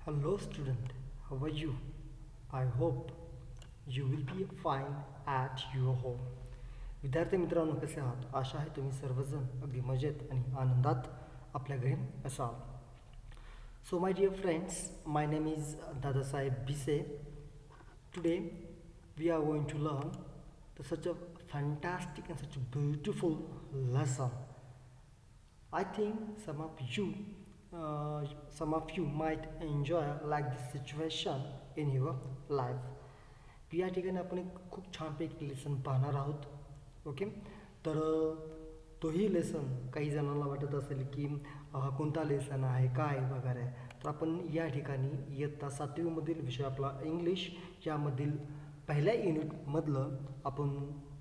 Hello student, how are you? I hope you will be fine at your home. विद्यार्थी मित्रांनो कसे आहात? आशा आहे तुम्ही सर्वजण अगदी मजेत आणि आनंदात आपल्या घरी असाल. So my dear friends, my name is Dadasaheb Bise. Today we are going to learn such a fantastic and such a beautiful lesson. I think some of you might enjoy like this situation in your life. या ठिकाणी आपण एक खूप छानपैकी lesson पाहणार आहोत. Okay, तर तोही लेसन काही जणांना वाटत असेल की कोणता लेसन आहे काय वगैरे. तर आपण या ठिकाणी इयत्ता 7वी मधील विषय आपला इंग्लिश यामधील पहिल्या युनिटमधलं आपण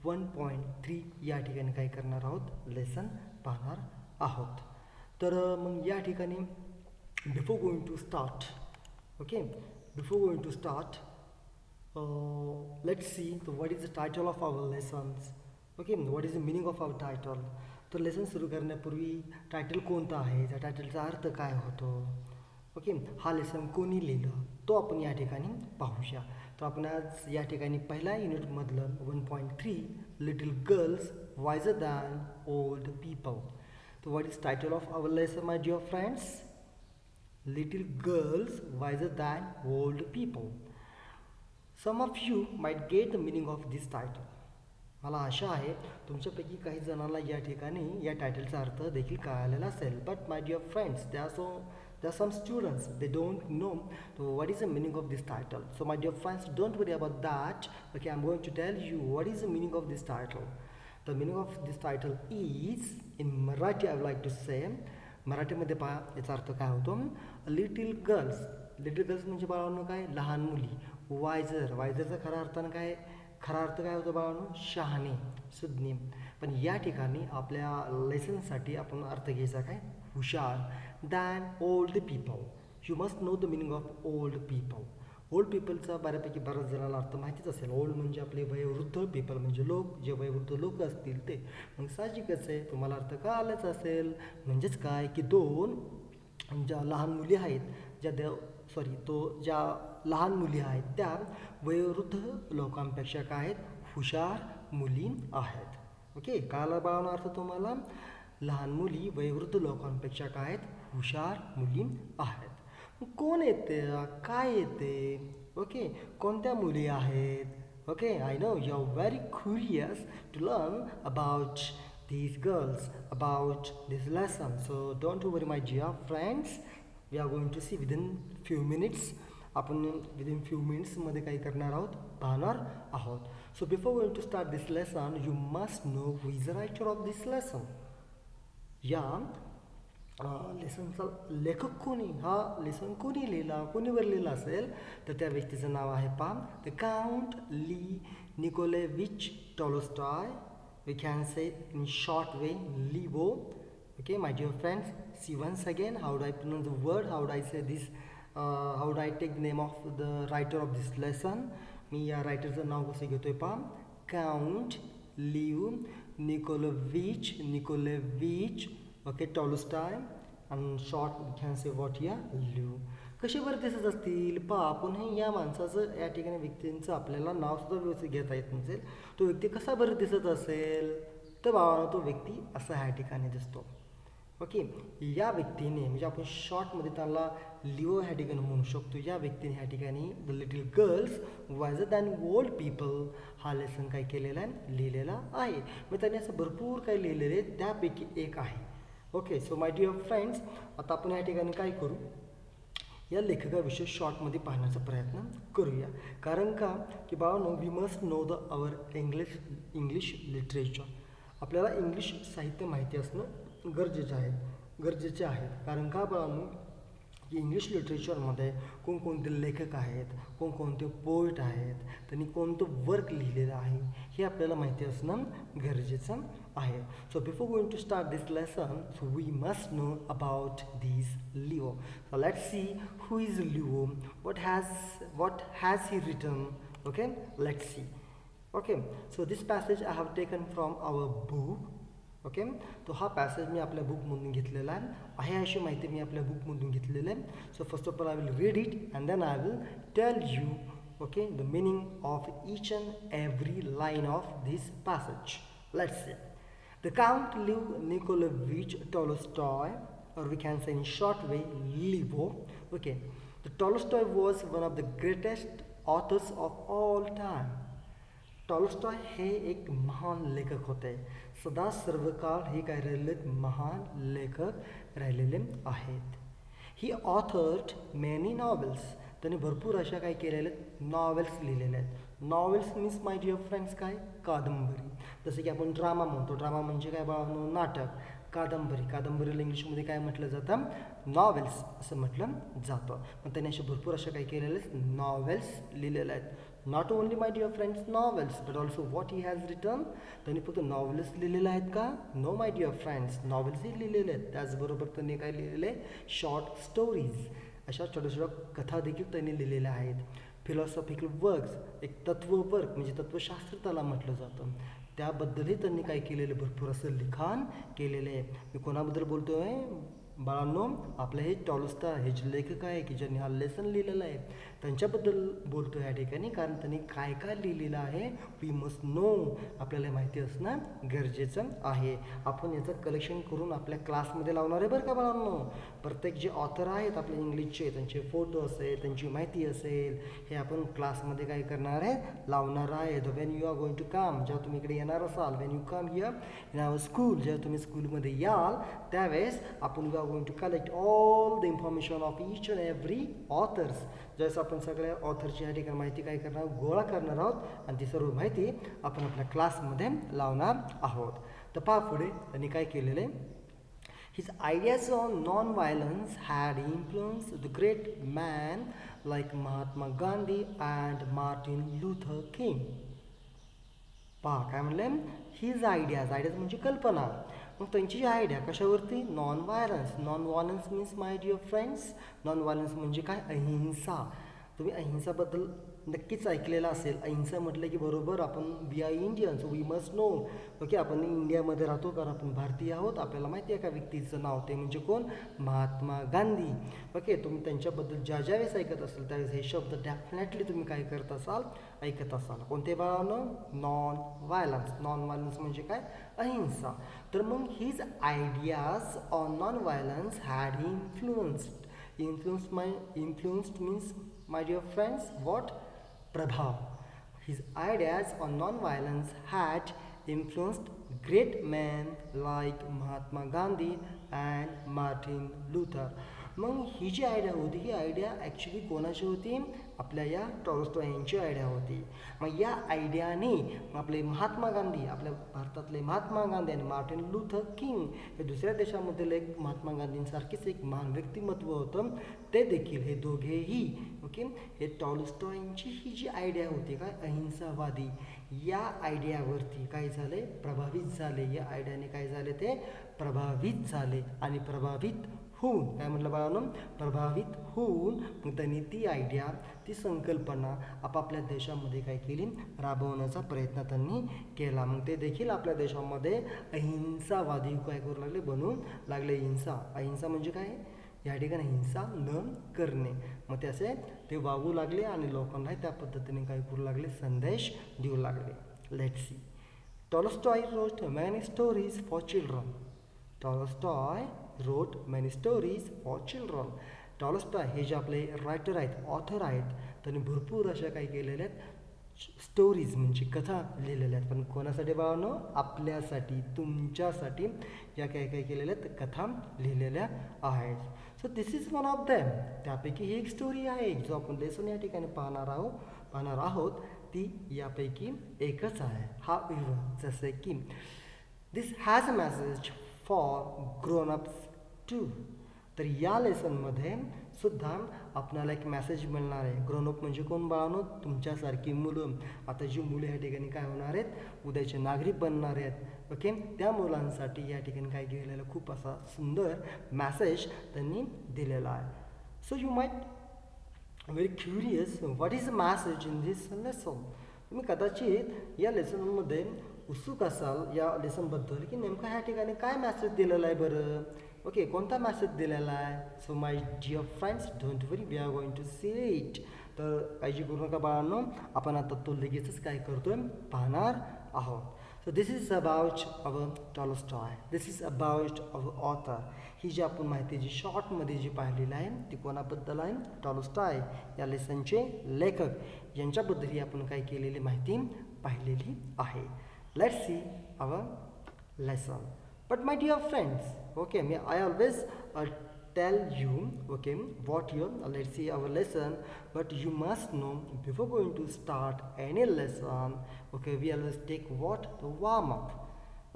1.3 या ठिकाणी काय करणार आहोत, लेसन पाहणार आहोत. तर मग या ठिकाणी before going to start, okay, before going to start let's see what is the title of our lessons. Okay, what is the meaning of our title. तर लेसन सुरू करण्यापूर्वी टायटल कोणता आहे, त्या टायटलचा अर्थ काय होतो, ओके, हा लेसन कोणी लिहिलं तो आपण या ठिकाणी पाहूया. तर आपण आज या ठिकाणी पहिल्या युनिटमधलं 1.3 little girls wiser than old people. So what is title of our lesson, my dear friends? Little girls wiser than old people. Some of you might get the meaning of this title. मला आशा आहे तुमच्यापैकी काही जणांना या ठिकाणी या टायटलचा अर्थ देखील कळालेला असेल. But my dear friends, there are some students, they don't know what is the meaning of this title. So my dear friends, don't worry about that. Okay, I'm going to tell you what is the meaning of this title. The meaning of this title is, in Marathi I would like to say, मराठीमध्ये पहा याचा अर्थ काय होतो, little girls. Little girls म्हणजे बाळांनो काय, लहान मुली. वायझरचा खरा अर्थानं काय, खरा अर्थ काय होतो बाळांनो, शहाणे, सुज्ञ. पण या ठिकाणी आपल्या लेसनसाठी आपण अर्थ घ्यायचा काय, हुशार. Than old people. You must know the meaning of old people. Old पीपलचा बऱ्यापैकी बऱ्याच जणांना अर्थ माहितीच असेल. ओल्ड म्हणजे आपले वयोवृद्ध, पीपल म्हणजे लोक, जे वयोवृद्ध लोक असतील ते. मग साहजिकच आहे तुम्हाला अर्थ कळालाच असेल. म्हणजेच काय की ज्या लहान मुली आहेत, ज्या लहान मुली आहेत त्या वयोवृद्ध लोकांपेक्षा काय आहेत, हुशार मुली आहेत. ओके, कळाला बाळांनो अर्थ तुम्हाला. लहान मुली वयोवृद्ध लोकांपेक्षा काय आहेत, हुशार मुली आहेत. कोण येते, काय येते, ओके, कोणत्या मुली आहेत. Okay, I know you are very curious to learn about these girls, about this lesson. So don't worry my dear friends, we are going to see within few minutes. आपण within few minutes मध्ये काय करणार आहोत, पाहणार आहोत. So before going to start this lesson, you must know who is the writer of this lesson. या लेसनचा लेखक कोणी, हा लेसन कोणी लिहिला, कोणीवर लिहिला असेल तर त्या व्यक्तीचं नाव आहे पहा, the count Leo Nikolayevich Tolstoy. We can say in short way, Leo. Okay, my dear friends, see once again how do I pronounce the word, how do I say this, how do I take the name of the writer of this lesson. मी या रायटरचं नाव कसं घेतोय पहा, count Leo Nikolayevich okay Tolstoy. आणि short we can say what या Leo. कसे बरं दिसत असतील पहा. आपण हे या माणसाचं या ठिकाणी व्यक्तींचं आपल्याला नावसुद्धा व्यवस्थित घेता येत नसेल. तो व्यक्ती कसा बरं दिसत असेल तर बाबा तो व्यक्ती असा ह्या ठिकाणी दिसतो. ओके, या व्यक्तीने म्हणजे आपण शॉर्टमध्ये त्याला लिओ ह्या ठिकाणी म्हणू शकतो. या व्यक्तीने ह्या ठिकाणी the little girls wiser than old people हा लेसन काय केलेला आहे, लिहिलेला आहे. मग त्याने असं भरपूर काही लिहिलेले आहे, त्यापैकी एक आहे. Okay, so my dear friends, आता आपण या ठिकाणी काय करू, या लेखकाविषयी शॉर्टमध्ये पाहण्याचा प्रयत्न करूया. कारण का की बाळांनो, we must know the our English literature. आपल्याला इंग्लिश साहित्य माहिती असणं गरजेचे आहेत. कारण का बाळांनो, की इंग्लिश लिटरेचरमध्ये कोणकोणते लेखक आहेत, कोणकोणते पोएट आहेत, त्यांनी कोणतं वर्क लिहिलेलं आहे हे आपल्याला माहिती असणं गरजेचं आहे. So before going to start this lesson, so we must know about this Leo. So let's see who is Leo, what has he written. Okay, let's see. Okay, so this passage I have taken from our book. Okay. तो हा passage मी आपल्या बुकमधून घेतलेला आहे अशी माहिती मी आपल्या बुकमधून घेतलेली आहे. So first of all I will read it and then I will tell you okay the meaning of each and every line of this passage. Let's see. The Count Lev Nikolavich Tolstoy, or we can say in short way Levo. Okay, the Tolstoy was one of the greatest authors of all time. Tolstoy हे एक महान लेखक होते. सदा सर्व काळ हे काय राहिलेत महान लेखक राहिलेले आहेत. ही ऑथर्ड मेनी नॉवेल्स, त्यांनी भरपूर अशा काय केलेल्या आहेत नॉवेल्स लिहिलेल्या आहेत. Novels means my dear friends काय कादंबरी. जसं की आपण ड्रामा म्हणतो, ड्रामा म्हणजे काय बाळांनो नाटक. कादंबरीला इंग्लिशमध्ये काय म्हटलं जातं नॉवेल्स असं म्हटलं जातं. मग त्यांनी अशा भरपूर अशा काय केलेल्या नॉवेल्स लिहिलेल्या आहेत. Not only my dear friends novels but also what he has written. त्यांनी फक्त नॉवेल्स लिहिलेले आहेत का? नो माय डिअर फ्रेंड्स, नॉवेल्सही लिहिलेले आहेत. त्याचबरोबर त्यांनी काय लिहिलेले शॉर्ट स्टोरीज, अशा छोट्या छोट्या कथा देखील त्यांनी लिहिलेल्या आहेत. फिलॉसॉफिकल वर्क्स, एक तत्ववर्क म्हणजे तत्वशास्त्र त्याला म्हटलं जातं, त्याबद्दलही त्यांनी काय केलेलं भरपूर असं लिखाण केलेलं आहे. मी कोणाबद्दल बोलतो आहे बाळांनो? आपले हे टॉलस्टॉय हे जे लेखक आहे की ज्यांनी हा लेसन लिहिलेला आहे त्यांच्याबद्दल बोलतो या ठिकाणी. कारण त्यांनी काय काय लिहिलेलं आहे वी मस्ट नो, आपल्याला माहिती असणं गरजेचं आहे. आपण याचं कलेक्शन करून आपल्या क्लासमध्ये लावणार आहे बरं का बाळांनो. प्रत्येक जे ऑथर आहेत आपले इंग्लिशचे त्यांचे फोटो असेल, त्यांची माहिती असेल, हे आपण क्लासमध्ये काय करणार आहे लावणार आहे. When you are going to come, जेव्हा तुम्ही इकडे येणार असाल, when you come here in our school, जेव्हा तुम्ही स्कूलमध्ये याल त्यावेळेस आपण going to collect all the information of each and every authors. जसं आपण सगळ्या ऑथरची या ठिकाणी माहिती काय करणार गोळा करणार आहोत आणि ती सर्व माहिती आपण आपल्या क्लासमध्ये लावणार आहोत. तर पहा पुढे त्यांनी काय केलेलं आहे. His ideas on non-violence had influenced the great men like Mahatma Gandhi and Martin Luther King. पहा काय म्हणले, हिज आयडियाज म्हणजे कल्पना. मग त्यांची आयडिया कशावरती? Non violence means my dear friends non violence म्हणजे काय अहिंसा. तुम्ही अहिंसाबद्दल नक्कीच ऐकलेलं असेल. अहिंसा म्हटलं की बरोबर आपण we are Indians, we must know. Okay, आपण इंडियामध्ये राहतो कारण आपण भारतीय आहोत. आपल्याला माहिती आहे का व्यक्तीचं नाव, ते म्हणजे कोण? महात्मा गांधी. ओके, तुम्ही त्यांच्याबद्दल ज्या ज्यावेळेस ऐकत असाल त्यावेळेस हे शब्द डेफिनेटली तुम्ही काय करत असाल ऐकत असाल. कोणते बाळांनो? नॉन व्हायलन्स म्हणजे काय अहिंसा. तर मग his ideas on non violence had influenced means my dear friends what? प्रभाव. His ideas on non-violence had influenced great men like Mahatma Gandhi and Martin Luther. मग ही जी आयडिया होती ही आयडिया ॲक्च्युली कोणाची होती? आपल्या या टॉलस्टॉय यांची आयडिया होती. मग या आयडियाने आपले महात्मा गांधी, आपल्या भारतातले महात्मा गांधी आणि मार्टिन लुथर किंग हे दुसऱ्या देशामधील एक महात्मा गांधींसारखीच एक महान व्यक्तिमत्व होतं, ते देखील हे दोघेही ओके हे टॉलस्टॉयची ही जी आयडिया होती काय अहिंसावादी, या आयडियावरती काय झाले? प्रभावित झाले. या आयडियाने काय झाले? ते प्रभावित झाले आणि प्रभावित होऊन काय म्हटलं बाळांनो? प्रभावित होऊन मग त्यांनी ती आयडिया, ती संकल्पना आपापल्या देशामध्ये काय केली? राबवण्याचा प्रयत्न त्यांनी केला. मग ते देखील आपल्या देशामध्ये अहिंसावादी काय करू लागले? बनवून लागले. अहिंसा म्हणजे काय? या ठिकाणी हिंसा न करणे. मग ते असे ते वागू लागले आणि लोकांना त्या पद्धतीने काय करू लागले? संदेश देऊ लागले. Let's see. Tolstoy wrote many stories for children. Tolstoy हे जे आपले रायटर आहेत, ऑथर आहेत, त्यांनी भरपूर अशा काही केलेल्या आहेत स्टोरीज म्हणजे कथा लिहिलेल्या आहेत. पण कोणासाठी बाळांनो? आपल्यासाठी, तुमच्यासाठी या काय काय केलेल्या आहेत कथा लिहिलेल्या आहेत. So this is one of them. त्यापैकी ही एक स्टोरी आहे जो आपण लेसन या ठिकाणी पाहणार आहोत ती यापैकी एकच आहे. हा जसे की this has a message for grown ups too. तर या लेसनमध्ये सुद्धा आपल्याला एक मेसेज मिळणार आहे. ग्रोनअप म्हणजे कोण बाळांनो? तुमच्यासारखी मुलं. आता जी मुलं या ठिकाणी काय होणार आहेत? उद्याचे नागरिक बनणार आहेत. ओके, त्या मुलांसाठी या ठिकाणी काय केलेलं खूप असा सुंदर मेसेज त्यांनी दिलेला आहे. So you might very curious what is a message in this lesson. तुम्ही कदाचित या लेसनमध्ये उत्सुक असाल या लेसनबद्दल की नेमकं ह्या ठिकाणी काय मॅसेज दिलेला आहे बरं. ओके, कोणता मॅसेज दिलेला आहे. So my dear friends, don't worry, we are going to see it. तर काळजी करू नका बाळांनो, आपण आता तो लगेचच काय करतोय पाहणार आहोत. So this is about our Tolstoy, this is about our author. ही जी आपण माहिती जी शॉर्टमध्ये जी पाहिलेली आहे ती कोणाबद्दल आहे, टॉलस्टॉय या लेसनचे लेखक यांच्याबद्दल ही आपण काय केलेली माहिती पाहिलेली आहे. Let's see our lesson. But my dear friends, okay, I always tell you, okay, what your let's see our lesson, but you must know before going to start any lesson, okay, we always take what the warm up.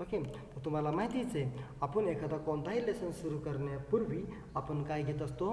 Okay, तर तुम्हाला माहितीच आहे आपण एखादा कोणताही lesson सुरू करण्यापूर्वी आपण काय घेत असतो,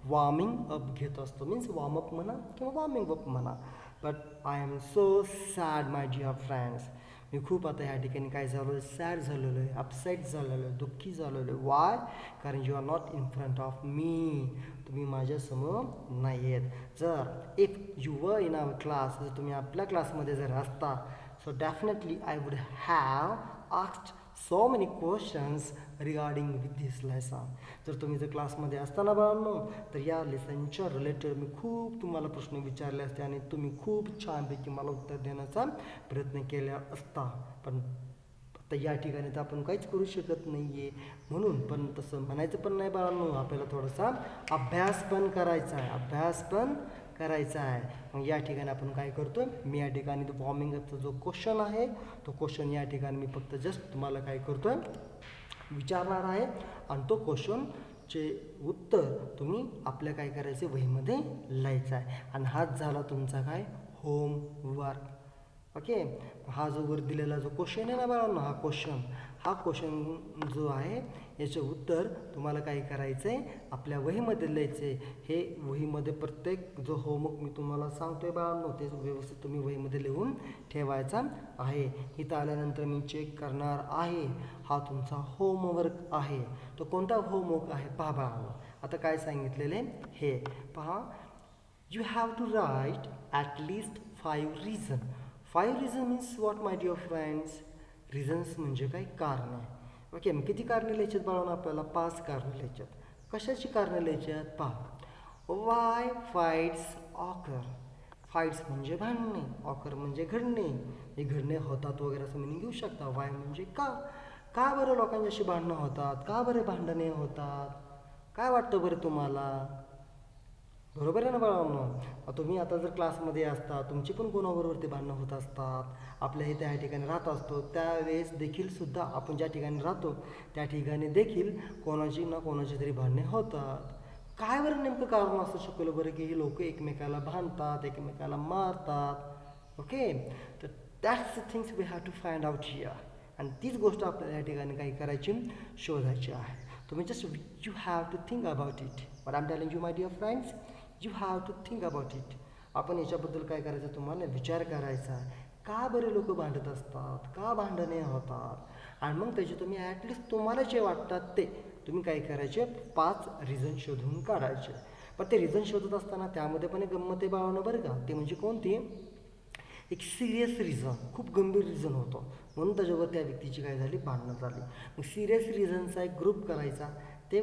वॉर्मिंग अप घेत असतो. मीन्स वॉर्मअप म्हणा किंवा वॉर्मिंग अप म्हणा. But I am so sad my dear friends, मी खूप आता ह्या ठिकाणी काय झालो आहे, सॅड झालेलो आहे, अपसेट झालेलो आहे, दुःखी झालेलो आहे. वाय? कारण you are not in front of me, तुम्ही माझ्यासमोर नाही आहेत. जर if you were in our class, जर तुम्ही आपल्या क्लासमध्ये जर असता, so definitely I would have asked so many questions regarding with this lesson. जर तुम्ही जर क्लासमध्ये असताना बाळांनो, तर या लेसनच्या रिलेटेड मी खूप तुम्हाला प्रश्न विचारले असते आणि तुम्ही खूप छानपैकी मला उत्तर देण्याचा प्रयत्न केला असता. पण आता या ठिकाणी तर आपण काहीच करू शकत नाही आहे. म्हणून पण तसं म्हणायचं पण नाही बाळांनो, आपल्याला थोडासा अभ्यास पण करायचा आहे, अभ्यास पण करायचा आहे. मग या ठिकाणी आपण काय करतो, मी या ठिकाणी तो वॉर्मिंग अपचा जो क्वेश्चन आहे तो क्वेश्चन या ठिकाणी मी फक्त जस्ट तुम्हाला काय करतो आहे विचारणार आहे आणि तो क्वेश्चनचे उत्तर तुम्ही आपल्या काय करायचे वहीमध्ये लिहायचं आहे. आणि हाच झाला तुमचा काय होमवर्क. ओके, हा जो वर दिलेला जो क्वेश्चन आहे ना बाळांनो, हा क्वेश्चन जो आहे याचे उत्तर तुम्हाला काय करायचं आहे आपल्या वहीमध्ये लिहायचं आहे. हे वहीमध्ये प्रत्येक जो होमवर्क मी तुम्हाला सांगतोय बाळांनो ते व्यवस्थित तुम्ही वहीमध्ये लिहून ठेवायचा आहे. इथं आल्यानंतर मी चेक करणार आहे. हा तुमचा होमवर्क आहे. तो कोणता होमवर्क आहे पहा बाळांनो. आता काय सांगितलेले हे पहा, you have to write at least 5 reasons. 5 reasons means what my dear friends. Reasons म्हणजे काय, कारणे. ओके, मग किती कारणे लिहायच्यात बाळांनो आपल्याला, 5 कारणे लिहायच्यात. कशाची कारणे लिहायच्यात पहा. Y fights occur. फाईट्स म्हणजे भांडणे, ऑकर म्हणजे घडणे. हे घडणे होतात वगैरे असं मिनिंग घेऊ शकता. वाय म्हणजे का बरं लोकांच्याशी भांडणं होतात, का बरं भांडणे होतात, काय वाटतं बरं तुम्हाला. बरोबर आहे ना बाळांनो. तुम्ही आता जर क्लासमध्ये असता, तुमची पण कोणाबरोबर भांडणं होत असतात. आपल्या इथे या ठिकाणी राहत असतो त्यावेळेस देखील सुद्धा आपण ज्या ठिकाणी राहतो त्या ठिकाणी देखील कोणाची ना कोणाची तरी भांडणे होतात. काय बरं नेमकं कारण असू शकलं बरं की ही लोक एकमेकाला भांडतात, एकमेकाला मारतात. ओके, तर that's the things we have to find out here. आणि तीच गोष्ट आपल्याला या ठिकाणी काय करायची, शोधायची आहे. तुम्ही just you have to think about it. But I am telling you my dear friends, you have to think about it. आपण याच्याबद्दल काय करायचं, तुम्हाला विचार करायचा आहे. का बरे लोक भांडत असतात, का भांडणे होतात. आणि मग त्याचे तुम्ही ॲटलिस्ट तुम्हाला जे वाटतात ते तुम्ही काय करायचे, 5 रिझन शोधून काढायचे. पण ते रिझन शोधत असताना त्यामध्ये पण एक गंमत आहे बाळांनो बरं का. ते म्हणजे कोणती, एक सिरियस रिझन, खूप गंभीर रिझन होतं म्हणून त्याच्यावर त्या व्यक्तीची काय झाली, भांडणं झाली. मग सिरियस रिझनचा एक ग्रुप करायचा, ते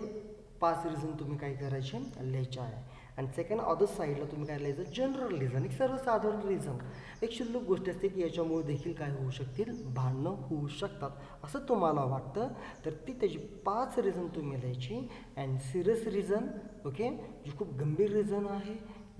5 रिझन तुम्ही काय करायचे लिहायचे आहे. आणि सेकंड अदर साईडला तुम्ही काय लिहायचं, जनरल रिझन, एक सर्वसाधारण रिझन, एक क्षुल्लक गोष्ट असते की याच्यामुळे देखील काय होऊ शकतील, भांडणं होऊ शकतात असं तुम्हाला वाटतं. तर ती त्याची 5 रिझन तुम्ही लिहायची. अँड सिरियस रिझन, ओके, जी खूप गंभीर रिझन आहे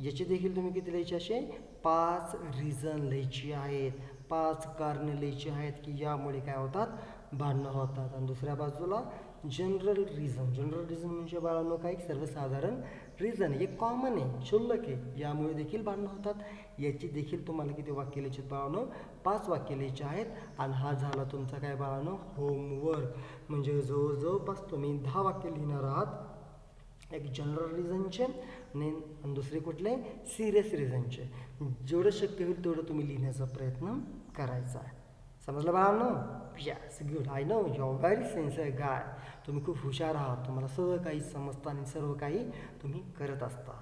याचे देखील तुम्ही किती लिहायचे, असे 5 रिझन लिहायची आहेत, 5 कारणे लिहायची आहेत की यामुळे काय होतात, भांडणं होतात. आणि दुसऱ्या बाजूला जनरल रिझन, जनरल रिझन म्हणजे बाळांनो काय, सर्वसाधारण रिझन, हे कॉमन आहे, क्षुल्लक आहे, यामुळे देखील भांडणं होतात. याची देखील तुम्हाला किती वाक्य लिहायचे बाळांनो, 5 वाक्य लिहायचे आहेत. आणि हा झाला तुमचा काय बाळांनो, होमवर्क. म्हणजे जवळपास तुम्ही 10 वाक्य लिहिणार आहात, एक जनरल रिझनचे आणि दुसरे कुठले, सिरियस रिझनचे. जेवढं शक्य होईल तेवढं तुम्ही लिहिण्याचा प्रयत्न करायचा आहे. समजलं बाळांनो. Yes, good. I know you are very sincere guy. तुम्ही खूप हुशार आहात, तुम्हाला सर्व काही समजतं आणि सर्व काही तुम्ही करत असता.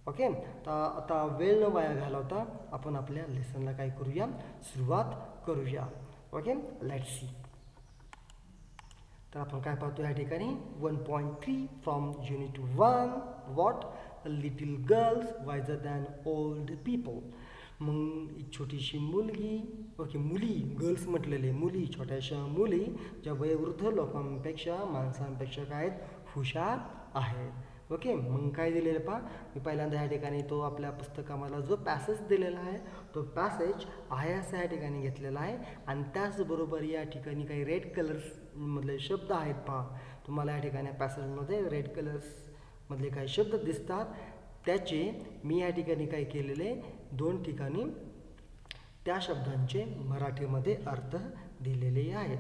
ओके, तर आता वेळ न वाया घालवता आपण आपल्या लेसनला काय करूया, सुरुवात करूया. Okay, let's see. तर आपण काय पाहतो या ठिकाणी 1.3 from unit 1. What? Little girls wiser than old people. मग एक छोटीशी मुलगी, ओके, मुली, गर्ल्स म्हटलेले मुली, छोट्याशा मुली ज्या वयोवृद्ध लोकांपेक्षा माणसांपेक्षा काय आहेत, हुशार आहेत. ओके, मग काय दिलेलं पहा, मी पहिल्यांदा ह्या ठिकाणी तो आपल्या पुस्तकामधला जो पॅसेज दिलेला आहे तो पॅसेज आहे असं या ठिकाणी घेतलेला आहे. आणि त्याचबरोबर या ठिकाणी काही रेड कलर्समधले शब्द आहेत पहा. तुम्हाला या ठिकाणी पॅसेजमध्ये रेड कलर्समधले काही शब्द दिसतात. त्याचे मी या ठिकाणी काय केलेले, 2 ठिकाणी त्या शब्दांचे मराठीमध्ये अर्थ दिलेले आहेत.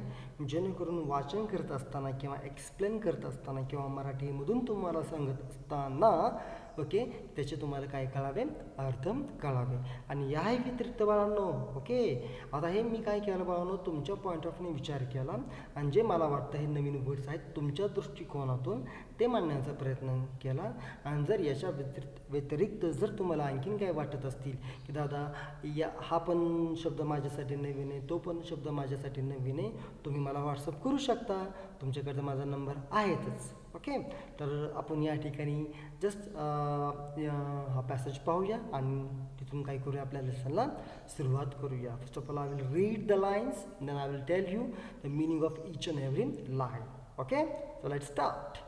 जेणेकरून वाचन करत असताना किंवा एक्सप्लेन करत असताना किंवा मराठीमधून तुम्हाला सांगत असताना ओके त्याचे तुम्हाला काय कळावे, अर्थ कळावे. आणि याही व्यतिरिक्त बाळांनो, ओके, आता हे मी काय केलं बाळांनो, तुमच्या पॉईंट ऑफ व्ह्यूने विचार केला आणि जे मला वाटतं हे नवीन वर्ड्स आहेत तुमच्या दृष्टिकोनातून ते मांडण्याचा प्रयत्न केला. आणि जर याच्या व्यतिरिक्त जर तुम्हाला आणखीन काय वाटत असतील की दादा हा पण शब्द माझ्यासाठी नवीन आहे, तो पण शब्द माझ्यासाठी नवीन आहे, तुम्ही मला व्हॉट्सअप करू शकता. तुमच्याकडे माझा नंबर आहेतच. ओके, तर आपण या ठिकाणी जस्ट हा पॅसेज पाहूया आणि तिथून काय करूया, आपल्या लेसनला सुरुवात करूया. First of all I will read the lines, then I will tell you the meaning of each and every line. Okay, so let's start.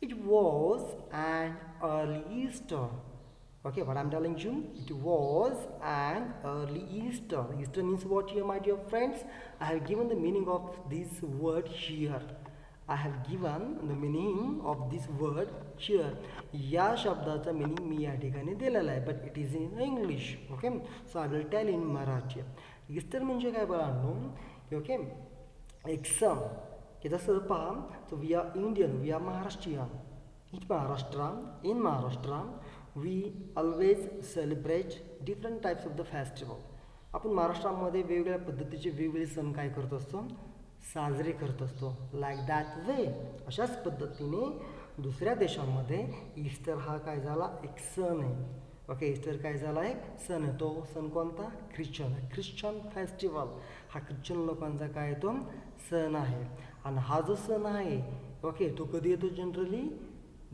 It was an early Easter. Okay, what I'm telling you, it was an early Easter. Easter means what here, my dear friends? I have given the meaning of this word here. I have given the meaning of this word here. या शब्दाचा meaning मी या ठिकाणी दिलेला आहे, but it is in English. Okay, so I will tell in Marathi. Easter म्हणजे काय बाळांनो, okay, एक सण की जसं पहा, so we are Indian, we are Maharashtrian. In Maharashtra we always celebrate different types of the festival. आपण महाराष्ट्रामध्ये वेगवेगळ्या पद्धतीचे वेगवेगळे सण काय करत असतो, साजरे करत असतो. लाईक दॅट वे, अशाच पद्धतीने दुसऱ्या देशांमध्ये ईस्टर हा काय झाला, एक सण आहे. ओके, ईस्टर काय झाला, एक सण आहे. तो सण कोणता, ख्रिश्चन फेस्टिवल. हा ख्रिश्चन लोकांचा काय तो सण आहे. आणि हा जो सण आहे ओके तो कधी येतो, जनरली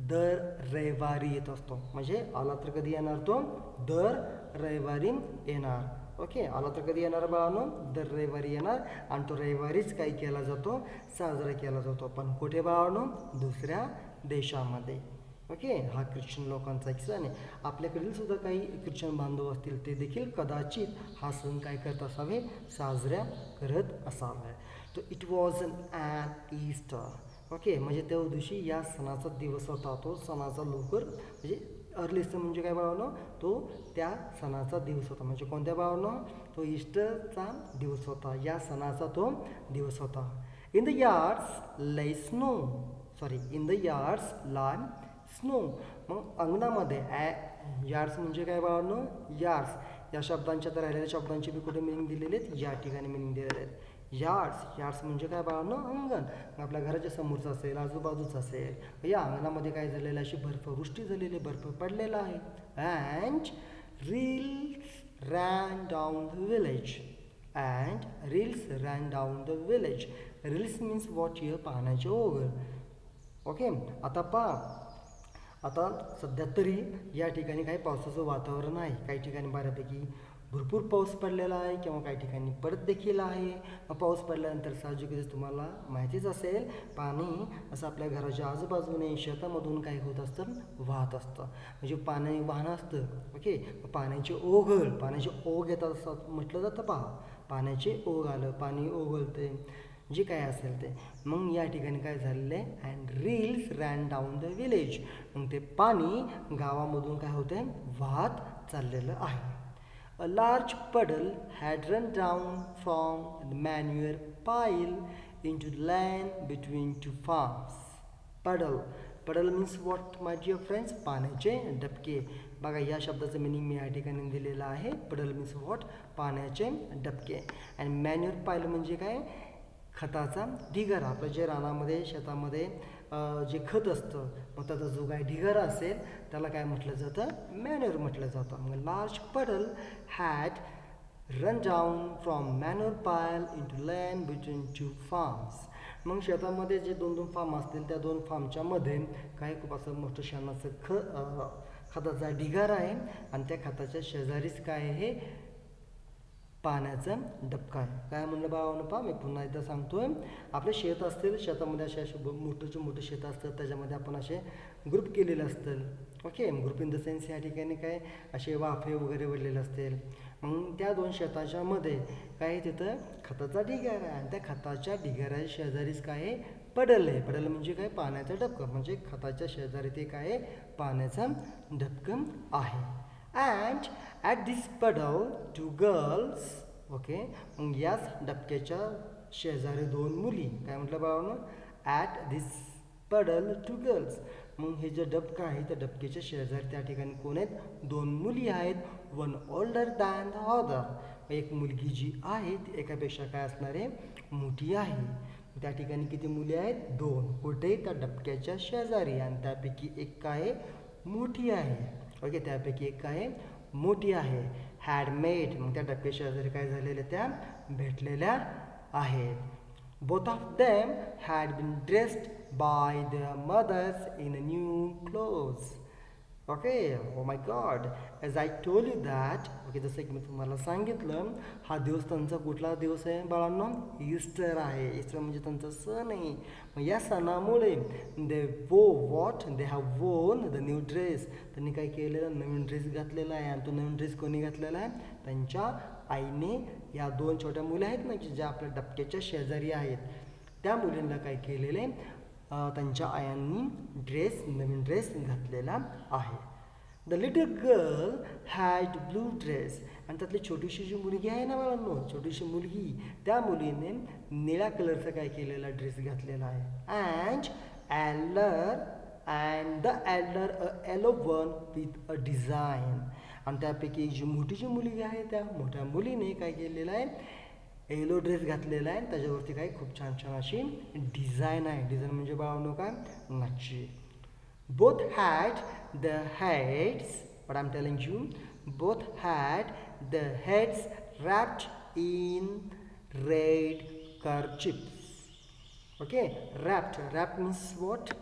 दर रविवारी येत असतो. म्हणजे आला तर कधी येणार, तो दर रविवारी येणार. ओके, आला तर कधी येणार बाळांनो, दर रविवारी येणार. आणि तो रविवारीच काय केला जातो, साजरा केला जातो. पण कुठे बाळांनो, दुसऱ्या देशामध्ये. ओके, हा ख्रिश्चन लोकांचा एक सण आहे. आपल्याकडील सुद्धा काही ख्रिश्चन बांधव असतील, ते देखील कदाचित हा सण काय करत असावे, साजऱ्या करत असावे. तो it was an Easter. Okay, म्हणजे त्या दिवशी या सणाचा दिवस होता. तो सणाचा लवकर म्हणजे अर्ली ईस्टर म्हणजे काय बाळांनो, तो त्या सणाचा दिवस होता. म्हणजे कोणत्या बाळांनो, तो ईस्टरचा दिवस होता, या सणाचा तो दिवस होता. In the yards Lai snow, in the yards Lai snow. मग अंगणामध्ये यार्ड्स म्हणजे काय बाळांनो, यार्ड्स या शब्दांच्या तर राहिलेल्या शब्दांची मी कुठे मिनिंग दिलेले आहेत, या ठिकाणी मिनिंग दिलेले आहेत. यार्ड्स म्हणजे काय बाळांनो, अंगण. आपल्या घराच्या समोरचं असेल, आजूबाजूचं असेल, या अंगणामध्ये काय झालेलं, अशी बर्फवृष्टी झालेली, बर्फ पडलेला आहे. And reels ran down the village. Reels means what here, पाहण्याचे ओघळ. ओके, आता पहा, आता सध्या तरी या ठिकाणी काही पावसाचं वातावरण आहे. काही ठिकाणी बऱ्यापैकी भरपूर पाऊस पडलेला आहे किंवा काही ठिकाणी पडत देखील आहे. पाऊस पडल्यानंतर साहजिकच तुम्हाला माहितीच असेल, पाणी असं आपल्या घराच्या आजूबाजूने शेतामधून काय होत असतं, वाहत असतं. म्हणजे पाणी वाहन असतं. ओके, पाण्याचे ओघ येतात असं म्हटलं जातं. पहा, पाण्याचे ओघ आलं, पाणी ओघळते, जे काय असेल ते. मग या ठिकाणी काय झालेलं आहे, and reels ran down the village. मग ते पाणी गावामधून काय होते, वाहत चाललेलं आहे. A large puddle had run down from the manure pile into the land between two farms. Puddle means what, my dear friends? पाण्याचे डबके. बघा, या शब्दाचं मिनिंग मी या ठिकाणी दिलेलं आहे. puddle means what, पाण्याचे डबके. आणि मॅन्युअर पाईल म्हणजे काय, खताचा ढिगारा. आपलं जे रानामध्ये शेतामध्ये जे खत असतं, मग त्याचा जो काय ढिगारा असेल त्याला काय म्हटलं जातं, मॅन्युअर म्हटलं जातं. मग लार्ज पडल had run down from manure pile into land between two farms. मग शेतामध्ये जे दोन दोन फार्म असतील त्या दोन फार्मच्या मध्ये काही खूप असं मोठं शेणाचं खताचा ढिगारा आहे आणि त्या खताच्या शेजारीच काय आहे पाण्याचा डबका आहे. काय म्हणलं बाळांनो, पहा मी पुन्हा एकदा सांगतोय. आपले शेत असतील, शेतामध्ये असे मोठे शेत असतात, त्याच्यामध्ये आपण असे ग्रुप केलेले असतात. Okay, group in the sense या ठिकाणी काय असे वाफे वगैरे वळलेले असतील. मग त्या दोन शेताच्या मध्ये काय तिथं खताचा ढिगारा आहे आणि त्या खताच्या ढिगाऱ्याच्या शेजारीच काय आहे पडल आहे. पडल म्हणजे काय पाण्याचा डबकं, म्हणजे खताच्या शेजारी ते काय पाण्याचा डबकं आहे. And at this puddle two girls, okay, मग याच डबक्याच्या शेजारी दोन मुली. काय म्हटलं बाळांनो, at this puddle two girls. मग हे जे डबका आहे त्या डबक्याच्या शेजारी त्या ठिकाणी कोण आहेत, दोन मुली आहेत. One older than the other, एक मुलगी जी आहे ती एकापेक्षा काय असणार आहे मोठी आहे. त्या ठिकाणी किती मुली आहेत, दोन. कुठे, त्या डबक्याच्या शेजारी, आणि त्यापैकी एक काय मोठी आहे. ओके, त्यापैकी एक काय मोठी आहे. हॅड मेड, मग त्या डबक्याच्या शेजारी काय झालेल्या त्या भेटलेल्या आहेत. Both of them had been dressed by their mothers in new clothes. Okay, oh my God, as I told you that. Okay, जसं की मी तुम्हाला सांगितलं, हा दिवस त्यांचा कुठला दिवस आहे बाळांनो, ईस्टर आहे. ईस्टर म्हणजे त्यांचा सण आहे. मग या सणामुळे they have won the new dress, त्यांनी काय केलेलं, नवीन ड्रेस घातलेला आहे. आणि तो नवीन ड्रेस कोणी घातलेला आहे, त्यांच्या आईने. या दोन छोट्या मुली आहेत ना की ज्या आपल्या डबक्याच्या शेजारी आहेत, त्या मुलींना काय केलेलं आहे, त्यांच्या आयांनी नवीन ड्रेस घातलेला आहे. The little girl had blue dress, आणि त्यातली छोटीशी जी मुलगी आहे ना बाळांनो, छोटीशी मुलगी, त्या मुलीने निळ्या कलरचा काय केलेला ड्रेस घातलेला आहे. And the Elder a yellow one with a design, आणि त्यापैकी एक जी मोठी मुलगी आहे त्या मोठ्या मुलीने काय केलेलं आहे, येलो ड्रेस घातलेला आहे. त्याच्यावरती काय खूप छान अशी डिझाईन आहे. डिझाईन म्हणजे बाळांनो काय, नक्षी. Both had the heads, but I am telling you, both had the heads wrapped in red kerchiefs. Okay, wrapped means what,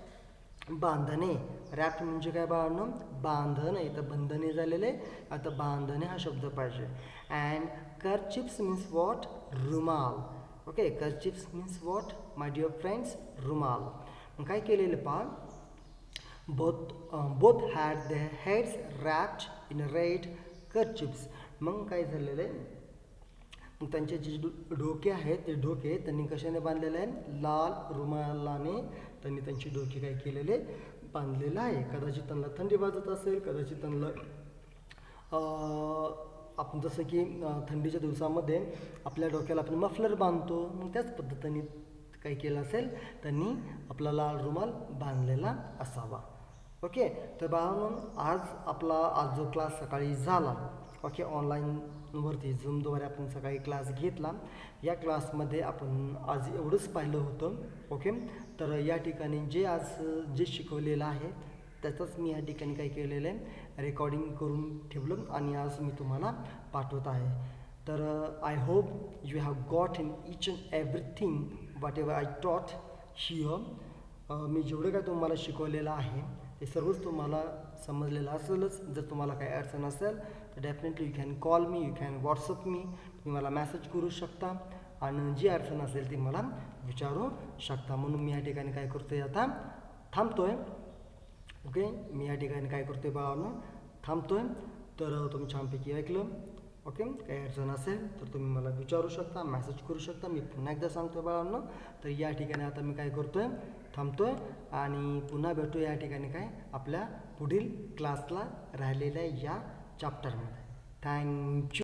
बांधणे. रॅप्ट म्हणजे काय बाळांनो, बांधण. इथं बंधने झालेले, आता बांधणे हा शब्द पाहिजे. अँड कर्चिप्स मीन्स वॉट, रुमाल. Okay, kerchiefs means what my dear friends, रुमाल. मग काय केलेलं पहा, both had the heads wrapped in red kerchiefs. मग काय झालेलं आहे, मग त्यांचे जे डोके आहेत ते डोके त्यांनी कशाने बांधलेले आहे, लाल रुमालाने त्यांनी त्यांची डोके काय केलेले बांधलेलं आहे. कदाचित त्यांना थंडी वाजत असेल, कदाचित त्यांना आपण जसं की थंडीच्या दिवसामध्ये आपल्या डोक्याला आपण मफलर बांधतो, मग त्याच पद्धतीने काही केलं असेल, त्यांनी आपला लाल रुमाल बांधलेला असावा. ओके, तर बाळांनो आज जो क्लास सकाळी झाला, ओके, ऑनलाईनवरती झूमद्वारे आपण सकाळी क्लास घेतला. या क्लासमध्ये आपण आज एवढंच पाहिलं होतं. ओके, तर या ठिकाणी जे शिकवलेलं आहे त्याचंच मी या ठिकाणी काय केलेलं आहे, रेकॉर्डिंग करून ठेवलं आणि आज मी तुम्हाला पाठवत आहे. तर I hope you have got in each and everything what ever I टॉट हिअर. मी जेवढं काय तुम्हाला शिकवलेलं आहे ते सर्वच तुम्हाला समजलेलं असेलच. जर तुम्हाला काही अडचण असेल तर definitely you can call me, you can WhatsApp me, तुम्ही मला मेसेज करू शकता आणि जी अडचण असेल ती मला विचारू शकता. म्हणून मी या ठिकाणी काय करतोय, आता थांबतोय. ओके, मी या ठिकाणी काय करतोय बाळांनो, थांबतोय. तर तुम्ही छानपैकी ऐकलं. ओके, काही अडचण असेल तर तुम्ही मला विचारू शकता, मेसेज करू शकता. मी पुन्हा एकदा सांगतोय बाळांनो, तर या ठिकाणी आता मी काय करतोय, थांबतोय आणि पुन्हा भेटू या ठिकाणी काय आपल्या पुढील क्लासला राहिलेल्या या चॅप्टरमध्ये. थँक्यू.